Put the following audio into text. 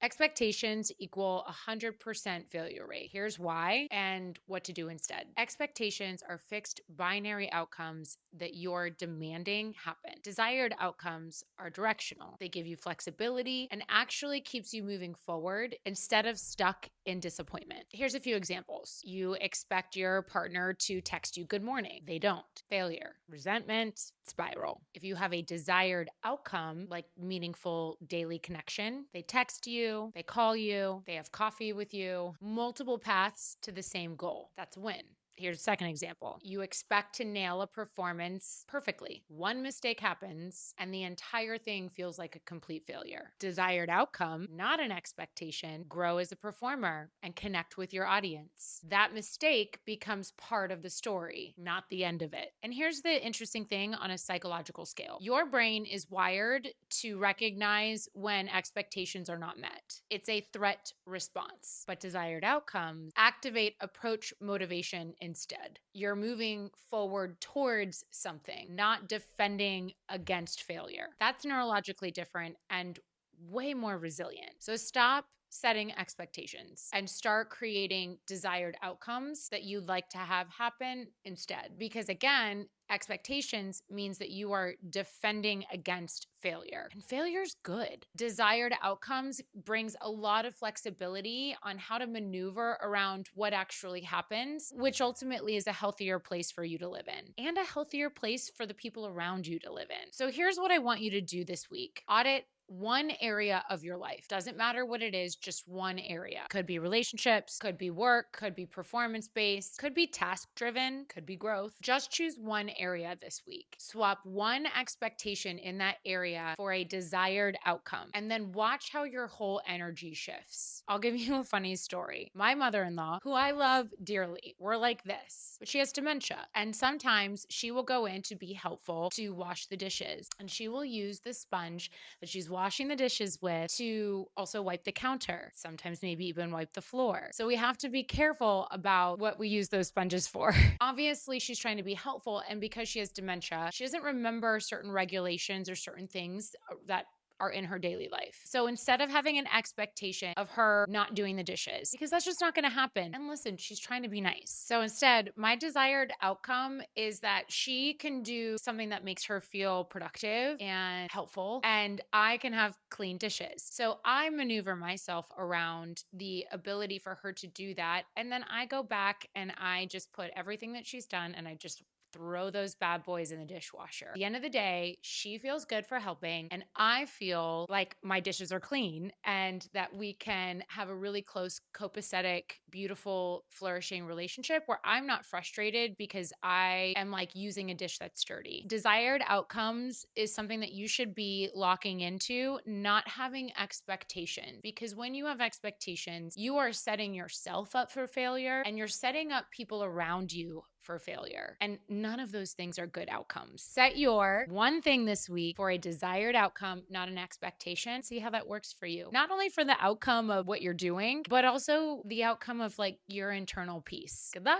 Expectations equal 100% failure rate. Here's why and what to do instead. Expectations are fixed binary outcomes that you're demanding happen. Desired outcomes are directional. They give you flexibility and actually keeps you moving forward instead of stuck in disappointment. Here's a few examples. You expect your partner to text you good morning. They don't. Failure. Resentment. Spiral. If you have a desired outcome, like meaningful daily connection, they text you, they call you, they have coffee with you, multiple paths to the same goal. That's a win. Here's a second example. You expect to nail a performance perfectly. One mistake happens and the entire thing feels like a complete failure. Desired outcome, not an expectation, grow as a performer and connect with your audience. That mistake becomes part of the story, not the end of it. And here's the interesting thing on a psychological scale. Your brain is wired to recognize when expectations are not met. It's a threat response, but desired outcomes activate approach motivation instead. You're moving forward towards something, not defending against failure. That's neurologically different and way more resilient. So stop setting expectations and start creating desired outcomes that you'd like to have happen instead. Because again, expectations means that you are defending against failure. And failure's good. Desired outcomes brings a lot of flexibility on how to maneuver around what actually happens, which ultimately is a healthier place for you to live in and a healthier place for the people around you to live in. So here's what I want you to do this week. Audit one area of your life. Doesn't matter what it is, just one area. Could be relationships, could be work, could be performance based, could be task driven, could be growth. Just choose one area this week. Swap one expectation in that area for a desired outcome, and then watch how your whole energy shifts. I'll give you a funny story. My mother-in-law, who I love dearly, we're like this, but she has dementia. And sometimes she will go in to be helpful to wash the dishes, and she will use the sponge that she's washing the dishes with to also wipe the counter, sometimes maybe even wipe the floor. So we have to be careful about what we use those sponges for. Obviously, she's trying to be helpful, and because she has dementia, she doesn't remember certain regulations or certain things that are in her daily life. So instead of having an expectation of her not doing the dishes, because that's just not going to happen. And listen, she's trying to be nice. So instead, my desired outcome is that she can do something that makes her feel productive and helpful, and I can have clean dishes. So I maneuver myself around the ability for her to do that. And then I go back and I just put everything that she's done and I just throw those bad boys in the dishwasher. At the end of the day, she feels good for helping, and I feel like my dishes are clean and that we can have a really close, copacetic, beautiful, flourishing relationship where I'm not frustrated because I am like using a dish that's dirty. Desired outcomes is something that you should be locking into, not having expectations, because when you have expectations, you are setting yourself up for failure and you're setting up people around you for failure. And none of those things are good outcomes. Set your one thing this week for a desired outcome, not an expectation. See how that works for you. Not only for the outcome of what you're doing, but also the outcome of like your internal peace. Good luck.